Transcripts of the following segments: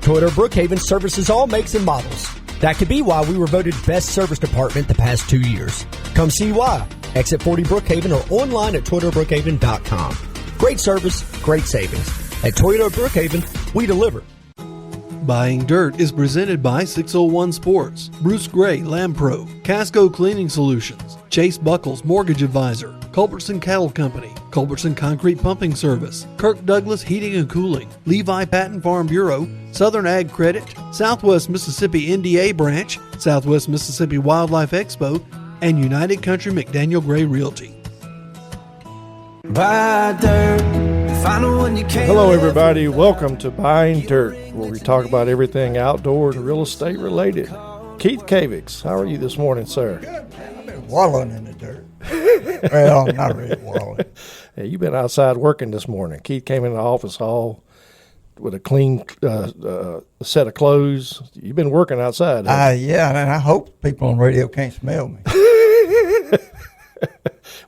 Toyota Brookhaven services all makes and models. That could be why we were voted best service department the past 2 years. Come see why. Exit 40 Brookhaven or online at ToyotaBrookhaven.com. Great service, great savings. At Toyota Brookhaven, we deliver. Buying Dirt is presented by 601 Sports, Bruce Gray Lampro, Casco Cleaning Solutions, Chase Buckles Mortgage Advisor, Culbertson Cattle Company, Culbertson Concrete Pumping Service, Kirk Douglas Heating and Cooling, Levi Patton Farm Bureau, Southern Ag Credit, Southwest Mississippi NDA Branch, Southwest Mississippi Wildlife Expo, and United Country McDaniel Gray Realty. Buy dirt, find the one you can't. Hello, everybody. Welcome to Buying Dirt, where we talk about everything outdoors and real estate related. Keith Kavix, how are you this morning, sir? Good, man. I've been wallowing in the dirt. Well, not really wallowing. Hey, you've been outside working this morning. Keith came in the office hall with a clean set of clothes. You've been working outside. Yeah, and I hope people on radio can't smell me.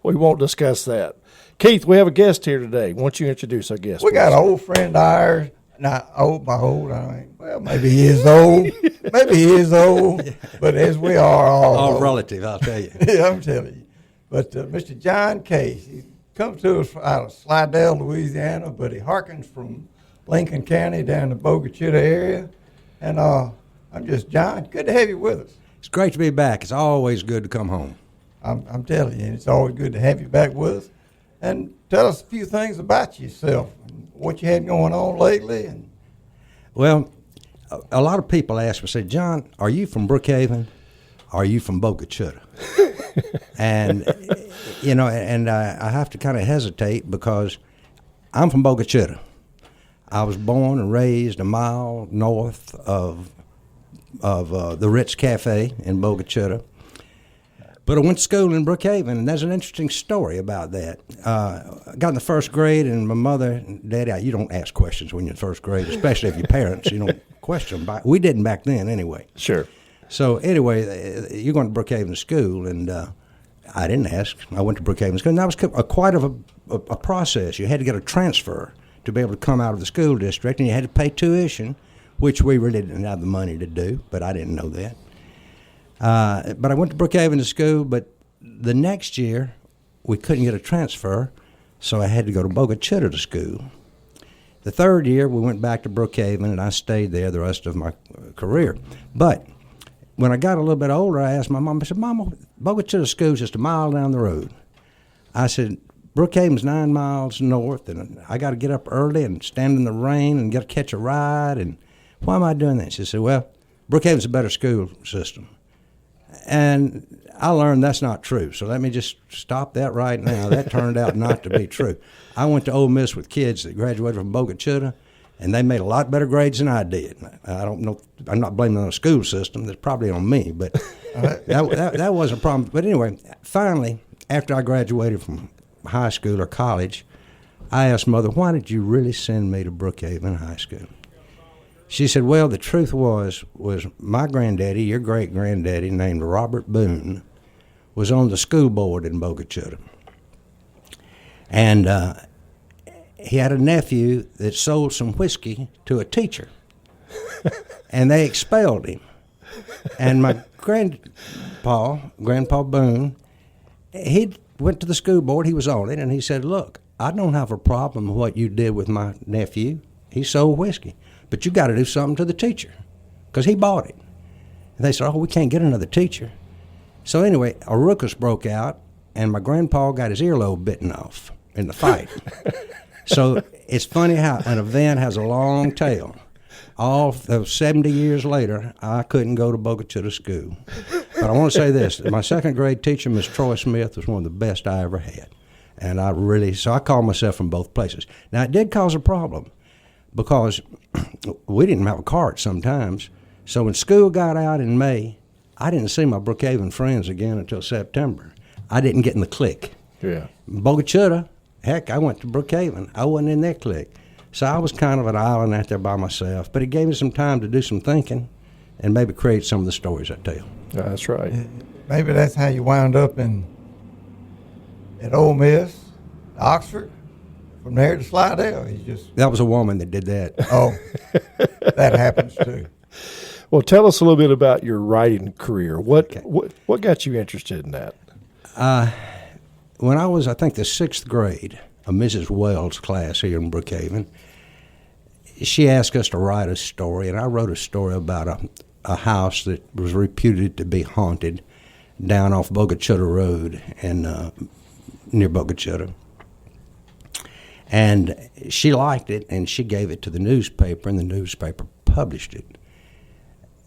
We won't discuss that. Keith, we have a guest here today. Why don't you introduce our guest? We got an old friend of ours. Not old by old, I mean, well, maybe he is old. Maybe he is old. But as we are all old. Relative, I'll tell you. Yeah, I'm telling you. But Mr. John Case, he comes to us out of Slidell, Louisiana, but he harkens from Lincoln County down to Bogachita area. And I'm just, John, good to have you with us. It's great to be back. It's always good to come home. I'm telling you, it's always good to have you back with us. And tell us a few things about yourself, and what you had going on lately. Well, a lot of people ask me, say, John, are you from Brookhaven? Are you from Bogachita? And, you know, and I have to kind of hesitate because I'm from Bogachita. I was born and raised a mile north of the Ritz Cafe in Bogachita. But I went to school in Brookhaven, and there's an interesting story about that. I got in the first grade, and my mother and daddy, you don't ask questions when you're in first grade, especially if your parents, you don't question them. We didn't back then anyway. Sure. So anyway, you're going to Brookhaven School, and I didn't ask. I went to Brookhaven School, and that was quite a process. You had to get a transfer to be able to come out of the school district, and you had to pay tuition, which we really didn't have the money to do, but I didn't know that. But I went to Brookhaven to school, but the next year we couldn't get a transfer, so I had to go to Bogachita to school. The third year we went back to Brookhaven, and I stayed there the rest of my career. But when I got a little bit older, I asked my mom, I said, Mama, Bogachita School's just a mile down the road. I said, Brookhaven's 9 miles north, and I got to get up early and stand in the rain and catch a ride, and why am I doing that? She said, well, Brookhaven's a better school system. And I learned that's not true. So let me just stop that right now. That turned out not to be true. I went to Ole Miss with kids that graduated from Bogachita, and they made a lot better grades than I did. I don't know. I'm not blaming it on the school system. That's probably on me, but that wasn't a problem. But anyway, finally, after I graduated from high school or college, I asked Mother, why did you really send me to Brookhaven High School? She said, well, the truth was my granddaddy, your great-granddaddy, named Robert Boone, was on the school board in Bogachita. And he had a nephew that sold some whiskey to a teacher. And they expelled him. And my Grandpa Boone, he went to the school board, he was on it, and he said, look, I don't have a problem with what you did with my nephew. He sold whiskey. But you got to do something to the teacher because he bought it. And they said, oh, we can't get another teacher. So anyway, a ruckus broke out, and my grandpa got his earlobe bitten off in the fight. So it's funny how an event has a long tail. All those 70 years later, I couldn't go to Bogachita School. But I want to say this. My second grade teacher, Miss Troy Smith, was one of the best I ever had. And so I call myself from both places. Now, it did cause a problem, because we didn't have a cart sometimes. So when school got out in May, I didn't see my Brookhaven friends again until September. I didn't get in the clique. Yeah. Bogachita, heck, I went to Brookhaven. I wasn't in that clique. So I was kind of an island out there by myself. But it gave me some time to do some thinking and maybe create some of the stories I tell. Yeah, that's right. Maybe that's how you wound up at Ole Miss, Oxford. from there to Slidell. He just That was a woman that did that. oh, that happens too. Well, tell us a little bit about your writing career. What got you interested in that? When I was, I think, the 6th grade, a Mrs. Wells class here in Brookhaven, she asked us to write a story, and I wrote a story about a house that was reputed to be haunted down off Bogachutta Road and near Bogachutta. And she liked it, and she gave it to the newspaper, and the newspaper published it.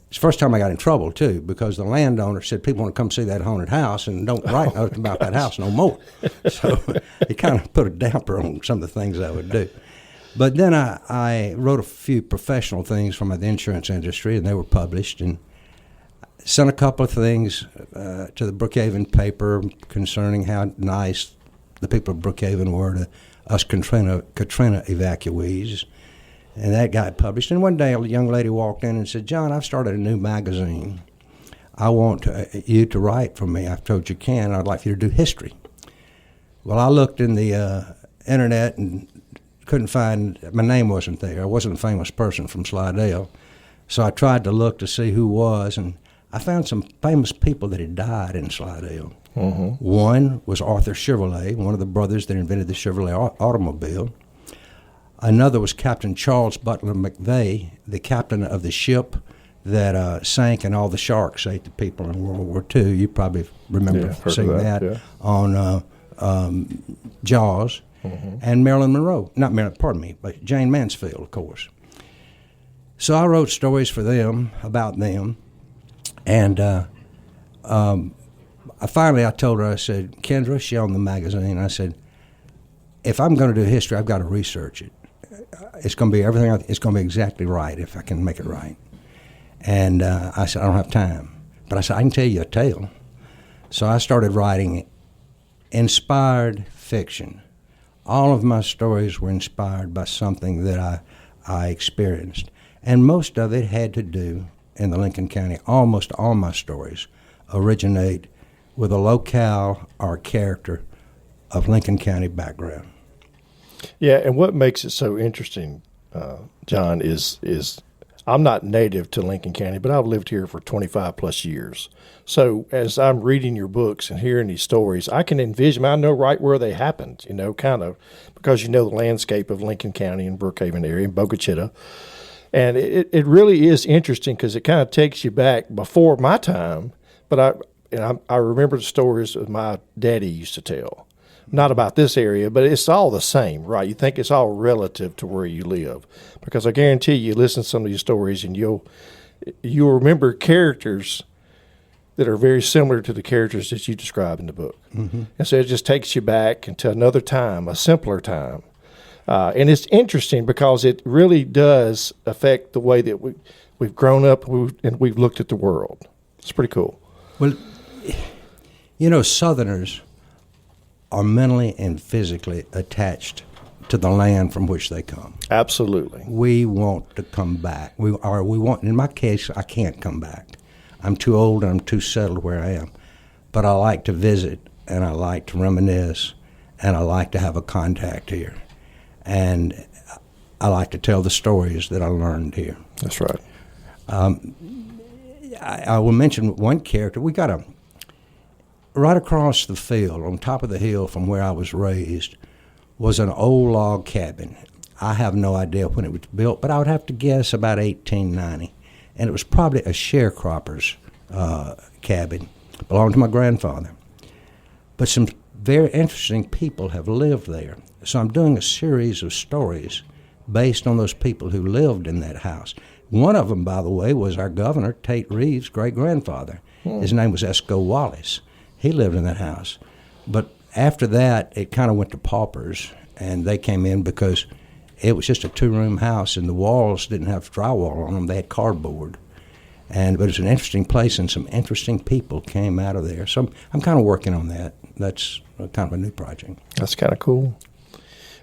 It's the first time I got in trouble, too, because the landowner said people want to come see that haunted house and don't write nothing about that house no more. So it kind of put a damper on some of the things I would do. But then I wrote a few professional things from the insurance industry, and they were published, and sent a couple of things to the Brookhaven paper concerning how nice the people of Brookhaven were to us Katrina evacuees. And that got published. And one day a young lady walked in and said, "John, I've started a new magazine. I want you to write for me. I've told you can. I'd like you to do history." Well, I looked in the internet and couldn't find, my name wasn't there. I wasn't a famous person from Slidell. So I tried to look to see who was, and I found some famous people that had died in Slidell. Mm-hmm. One was Arthur Chevrolet, one of the brothers that invented the Chevrolet automobile. Another was Captain Charles Butler McVeigh, the captain of the ship that sank and all the sharks ate the people in World War II. You probably remember seeing that on Jaws. Mm-hmm. And Marilyn Monroe, but Jane Mansfield, of course. So I wrote stories for them, about them, and finally I told her, I said, "Kendra," she owned the magazine, I said, "if I'm going to do history, I've got to research it. It's going to be everything. It's going to be exactly right if I can make it right." And I said, "I don't have time." But I said, "I can tell you a tale." So I started writing inspired fiction. All of my stories were inspired by something that I experienced. And most of it had to do in the Lincoln County. Almost all my stories originate with a locale or character of Lincoln County background. Yeah, and what makes it so interesting, John, is I'm not native to Lincoln County, but I've lived here for 25 plus years. So as I'm reading your books and hearing these stories, I can envision, I know right where they happened, kind of, because you know the landscape of Lincoln County and Brookhaven area and Bogachutta. And it really is interesting because it kind of takes you back before my time, but I remember the stories that my daddy used to tell. Not about this area, but it's all the same, right? You think it's all relative to where you live. Because I guarantee you listen to some of these stories and you'll remember characters that are very similar to the characters that you describe in the book. Mm-hmm. And so it just takes you back into another time, a simpler time. And it's interesting because it really does affect the way that we've grown up and we've looked at the world. It's pretty cool. Well, Southerners are mentally and physically attached to the land from which they come. Absolutely. We want to come back. We want. In my case, I can't come back. I'm too old and I'm too settled where I am. But I like to visit, and I like to reminisce, and I like to have a contact here. And I like to tell the stories that I learned here. That's right. I will mention one character. We got right across the field, on top of the hill from where I was raised, was an old log cabin. I have no idea when it was built, but I would have to guess about 1890. And it was probably a sharecropper's cabin. It belonged to my grandfather. But some very interesting people have lived there. So I'm doing a series of stories based on those people who lived in that house. One of them, by the way, was our governor, Tate Reeves' great-grandfather. His name was Esco Wallace. He lived in that house. But after that, it kind of went to paupers, and they came in because it was just a two-room house, and the walls didn't have drywall on them. They had cardboard. But it was an interesting place, and some interesting people came out of there. So I'm kind of working on that. That's kind of a new project. That's kind of cool.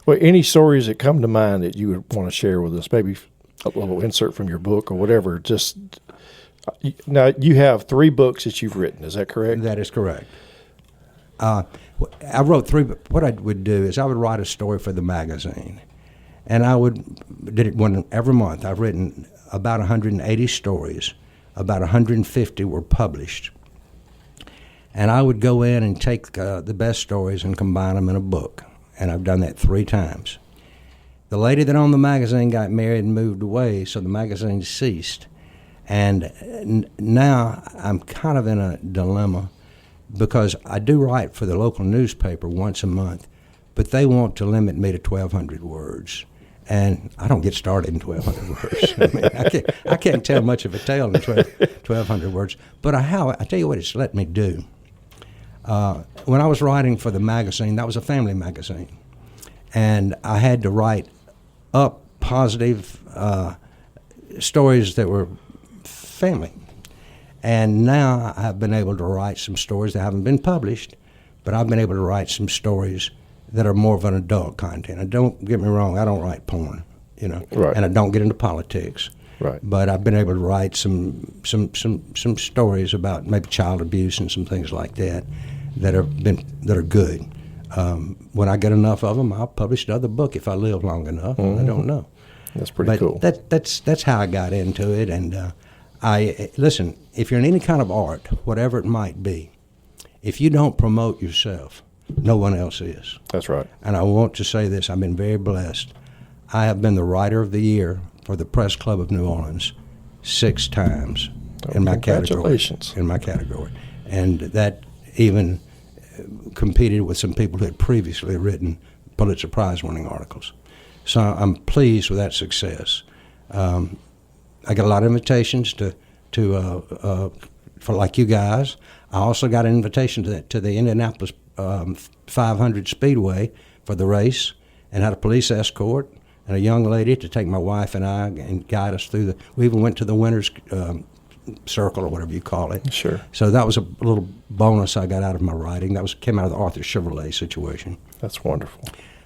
Well, any stories that come to mind that you would want to share with us, maybe a little insert from your book or whatever, just now you have 3 books that you've written, is that correct? That is correct. I wrote 3. What I would do is I would write a story for the magazine, and did it every month. I've written about 180 stories. About 150 were published, and I would go in and take the best stories and combine them in a book. And I've done that 3 times. The lady that owned the magazine got married and moved away, so the magazine ceased. And now I'm kind of in a dilemma because I do write for the local newspaper once a month, but they want to limit me to 1,200 words. And I don't get started in 1,200 words. I mean, I can't tell much of a tale in 1,200 words. But I tell you what it's let me do. When I was writing for the magazine, that was a family magazine, and I had to write up positive stories that were family. And now I've been able to write some stories that haven't been published, but I've been able to write some stories that are more of an adult content. And don't get me wrong, I don't write porn, Right. and I don't get into politics. Right. But I've been able to write some stories about maybe child abuse and some things like that that are good. When I get enough of them, I'll publish another book if I live long enough. I don't know. That's pretty cool. That's how I got into it. And listen, if you're in any kind of art, whatever it might be, if you don't promote yourself, no one else is. That's right. And I want to say this: I've been very blessed. I have been the Writer of the Year for the Press Club of New Orleans 6 times in my category. Congratulations. In my category, and that even competed with some people who had previously written Pulitzer Prize-winning articles. So I'm pleased with that success. I got a lot of invitations for like you guys. I also got an invitation to the Indianapolis 500 Speedway for the race, and had a police escort and a young lady to take my wife and I and guide us through we even went to the winner's circle or whatever you call it. Sure. So that was a little bonus I got out of my writing. Came out of the Arthur Chevrolet situation. That's wonderful.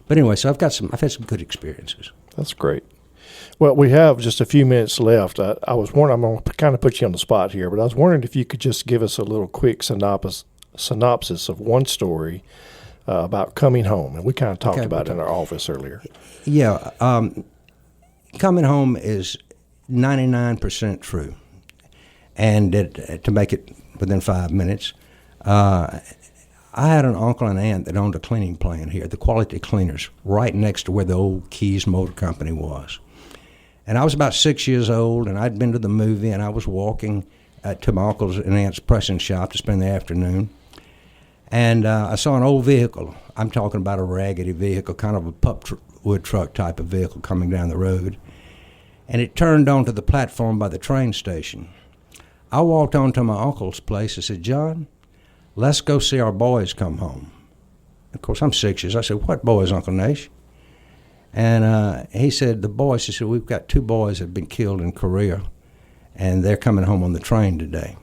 But anyway, so I've had some good experiences. That's great. Well, we have just a few minutes left. I was wondering, I'm going to kind of put you on the spot here, but I was wondering if you could just give us a little quick synopsis of one story about coming home. And we kind of talked about it in our office earlier. Yeah. Coming home is 99% true. And to make it within 5 minutes, I had an uncle and aunt that owned a cleaning plant here, the Quality Cleaners, right next to where the old Keys Motor Company was. And I was about 6 years old, and I'd been to the movie, and I was walking to my uncle's and aunt's pressing shop to spend the afternoon. And I saw an old vehicle. I'm talking about a raggedy vehicle, kind of a pulpwood truck type of vehicle coming down the road. And it turned onto the platform by the train station. I walked on to my uncle's place and said, "John, let's go see our boys come home." Of course, I'm 6 years. I said, "What boys, Uncle Nash?" And he said, "The boys." He said, "We've got 2 boys that have been killed in Korea, and they're coming home on the train today."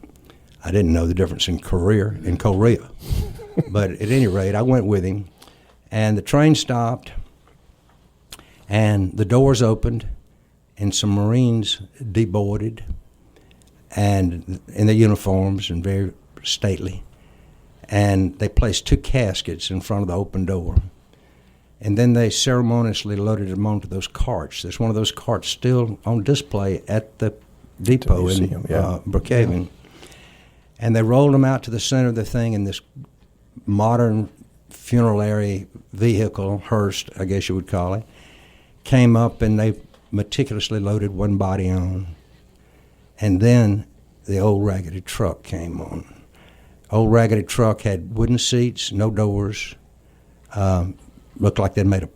I didn't know the difference in Korea and Korea. But at any rate, I went with him, and the train stopped, and the doors opened, and some Marines deboarded, and in their uniforms and very stately, and they placed 2 caskets in front of the open door. And then they ceremoniously loaded them onto those carts. There's one of those carts still on display at the depot in Brookhaven. And they rolled them out to the center of the thing in this modern funerary vehicle, hearse, I guess you would call it, came up, and they meticulously loaded one body on. And then the old raggedy truck came on. Old raggedy truck had wooden seats, no doors, looked like they'd made a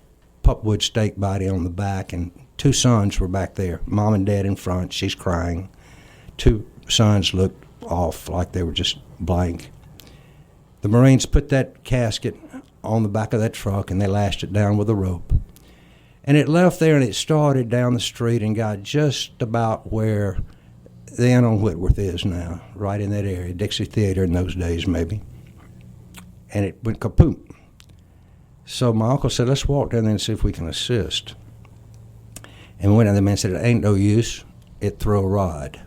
pulpwood stake body on the back, and 2 sons were back there, mom and dad in front, she's crying. 2 sons looked off like they were just blank. The Marines put that casket on the back of that truck, and they lashed it down with a rope. And it left there, and it started down the street and got just about where the Inn on Whitworth is now, right in that area, Dixie Theater in those days maybe. And it went kaput. So my uncle said, "Let's walk down there and see if we can assist." And we went down there, and the man said, "It ain't no use, it throw a rod."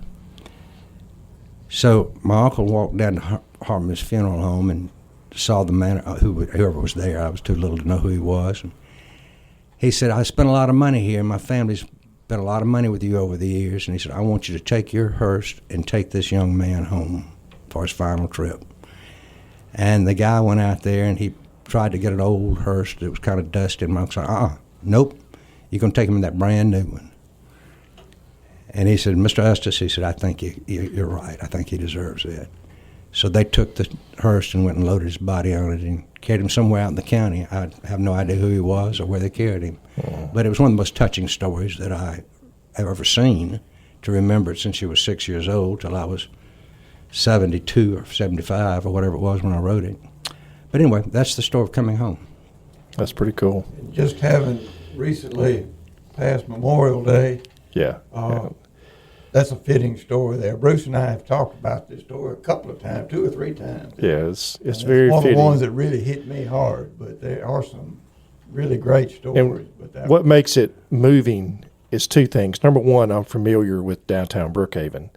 So my uncle walked down to Hartman's funeral home, and saw the man, whoever was there. I was too little to know who he was. And he said, I spent a lot of money here. My family's spent a lot of money with you over the years. And he said, I want you to take your hearse and take this young man home for his final trip. And the guy went out there, and he tried to get an old hearse that was kind of dusty. And I said, nope, you're going to take him in that brand new one. And he said, Mr. Estes, he said, I think you're right. I think he deserves it. So they took the hearse and went and loaded his body on it and carried him somewhere out in the county. I have no idea who he was or where they carried him. But it was one of the most touching stories that I have ever seen, to remember it since he was 6 years old till I was 72 or 75 or whatever it was when I wrote it. But anyway, that's the story of coming home. That's pretty cool. Just having recently passed Memorial Day, Yeah. that's a fitting story there. Bruce and I have talked about this story a couple of times, 2 or 3 times. Yeah, it's And very one fitting. of the ones that really hit me hard, but there are some really great stories. But that What makes it moving is 2 things. Number one, I'm familiar with downtown Brookhaven.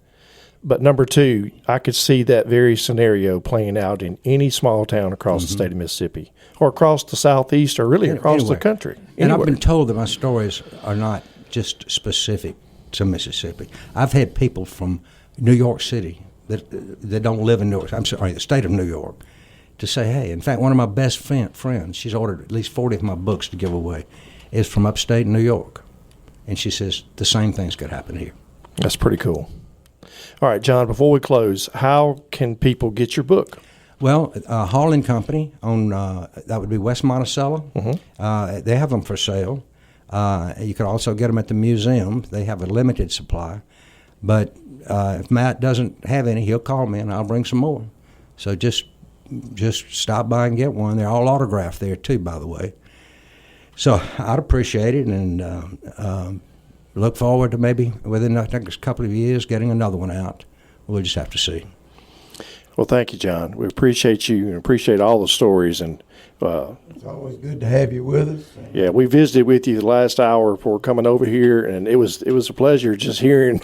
But number 2, I could see that very scenario playing out in any small town across the state of Mississippi, or across the Southeast, or really across the country. And I've Anywhere. been told that my stories are not just specific to Mississippi. I've had people from New York City that don't live in New York, I'm sorry, the state of New York, to say, hey, in fact, one of my best friends, she's ordered at least 40 of my books to give away, is from upstate New York. And she says the same things could happen here. That's pretty cool. All right, John, before we close, how can people get your book? Well, Hall & Company on, that would be West Monticello. They have them for sale. You could also get them at the museum. They have a limited supply. But if Matt doesn't have any, he'll call me and I'll bring some more. So just stop by and get one. They're all autographed there too, by the way. So I'd appreciate it, and look forward to maybe within the next couple of years getting another one out. We'll just have to see. Well, thank you, John. We appreciate you and appreciate all the stories. And it's always good to have you with us. yeah, we visited with you the last hour before coming over here, and it was a pleasure just hearing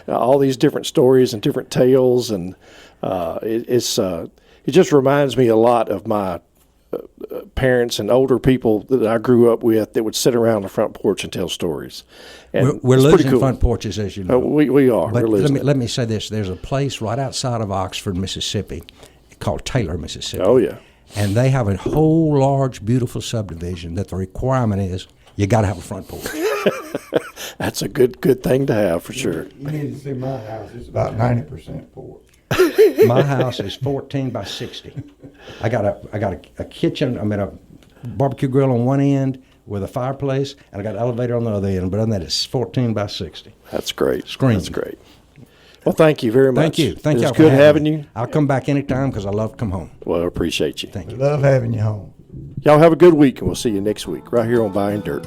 all these different stories and different tales. And it just reminds me a lot of my parents and older people that I grew up with that would sit around the front porch and tell stories. And We're it's pretty losing cool. front porches, as you know. We are. But We're losing let me say this. There's a place right outside of Oxford, Mississippi, called Taylor, Mississippi. Oh, yeah. And they have a whole large, beautiful subdivision that the requirement is you got to have a front porch. That's a good thing to have for sure. You need to see my house. It's about 90% porch. My house is 14 by 60. I got a kitchen. I mean, a barbecue grill on one end with a fireplace, and I got an elevator on the other end. But other than that, it's 14 by 60. That's great. Screen. That's great. Well, thank you very much. Thank you. Thank you. It's good having you. I'll come back anytime because I love to come home. Well, I appreciate you. Thank you. We love having you home. Y'all have a good week, and we'll see you next week right here on Buying Dirt.